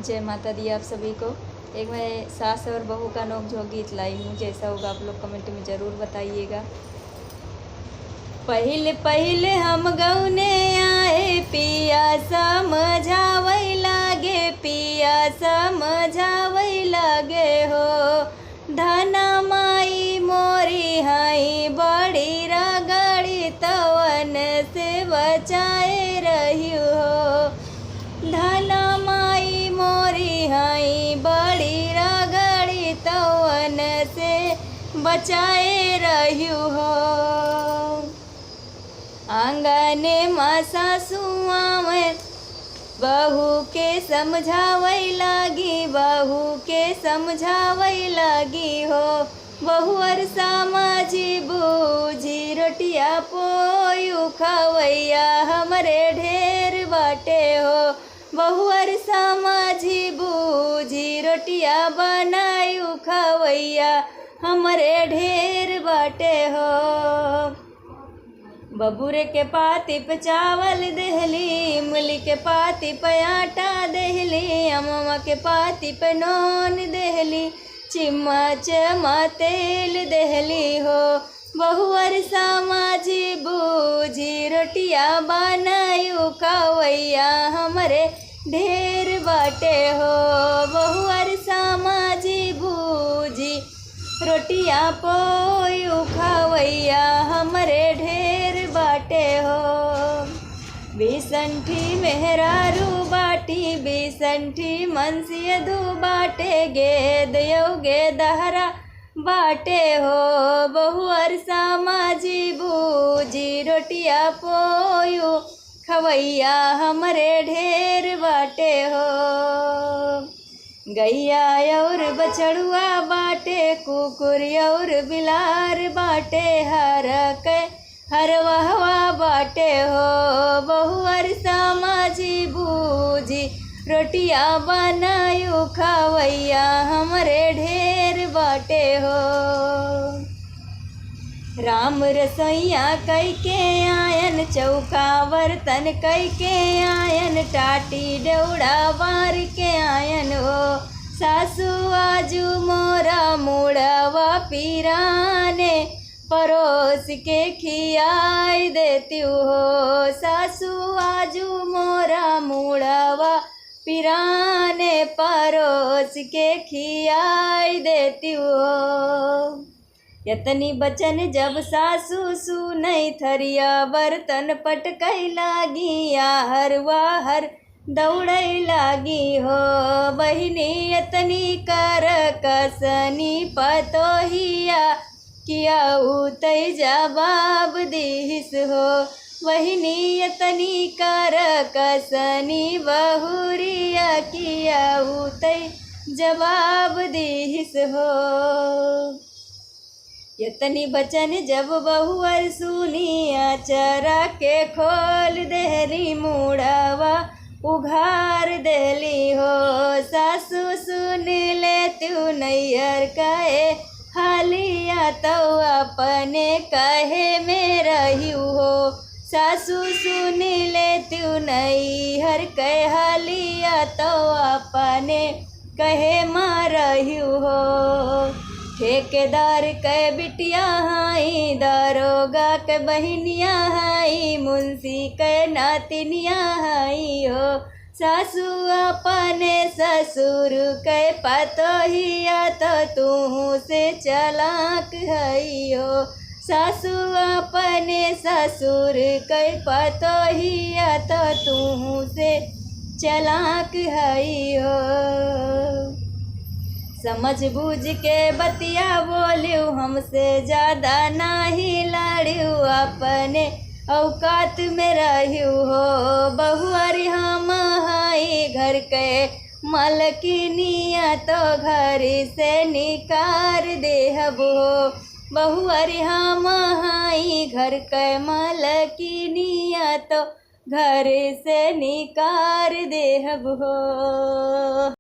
जय माता दी आप सभी को। एक मैं सास और बहू का नोक-झोंक गीत लाई हूँ, जैसा होगा आप लोग कमेंट में ज़रूर बताइएगा। पहिले पहिले हम गौने आए पिया समझावै लागे, पिया समझावै लागे हो। धना माई मोरी हाई बड़ी रगड़ी तवन से बचाए रहियो हो। धना माई मोरी हाई बड़ी रगड़ी तवन से बचाए रहियो हो। आंगने में सासुआ में बहू के समझावै लागी, बहू के समझावै लागी हो। बहुअर सामाजी बूझी रोटिया पोयू खवैया हमरे ढेर बाटे हो। बहुअर सामाजी बूझी रोटिया बनायू खवैया हमरे ढेर बाटे हो। बबूरे के पाती पे चावल देहली, मूली के पाती पे आटा देहली, अमवा के पाती पे नून देहली, चम्मच में तेल देहली हो। बहुअर सामाजी बूझी रोटिया बनायू खवैया हमरे ढेर बाटे हो। बहुअर सामाजी बूझी रोटिया पोयू खवैया हमरे ढेर बाटे हो। बिसंठी मेहरारू बाटी, बिसंठी मनसिय धू बाटे, गेद योगे दहरा बाटे हो। बहुअर सामाजी बूझी रोटिया पोयू खवैया हमरे ढेर बाटे हो। गैया और बछड़ुआ बाटे, कुकुर और बिलार बाटे, हरवाहवा बाटे हो। बहुअर सामाजी बूझी रोटिया बनायू खवैया हमरे ढेर बाटे हो। राम रसोइया कई के आयन, चौका बर्तन कई के आयन, टाटी डौड़ा बार के आयन हो। सासू आजू मोरा मुड़वा पिराने, परोस के खियाई देती हो। सासू आजू मोरा मुड़वा पिराने, परोस के खियाई देती हो। यतनी बचन जब सासू सुनई, थरिया बर्तन पटकई लागी, आहर वाहर दौड़ई लागी हो। बहिनी यतनी कर कसनी पतोहिया, किया उतई जवाब दीहिस हो। बहिनी यतनी कर कसनी बहुरिया, किया उतई जवाब दीहिस हो। यतनी बचन जब बहुअर सुनी, आचरा के खोल देहली, मुड़वा उघार देली हो। सासू सुन ले तू नैयर कहे हालिया, तो अपने कहे में रहियो हो। सासू सुन ले तू नैहर कहे हालिया, तो अपने कहे में रहियो हो। ठेकेदार के बिटिया हाई, दारोगा के बहिनिया हाई, मुंशी के नातिनिया हाई हो। सासू अपने ससुर के पतोहिया, तो तू से चलाक हई हो। सासू अपने ससुर के पतोहिया, तो तू से चलाक हई हो। समझ बूझ के बतिया बोलियो, हमसे ज़्यादा नाही लड़ियो, अपने औकात में रहियो हो। बहुअर हम हाई घर के मलकिनिया, तो घर से निकार देहब हो। बहुअर हम हाई घर के मलकिनिया, तो घर से निकार देहब हो।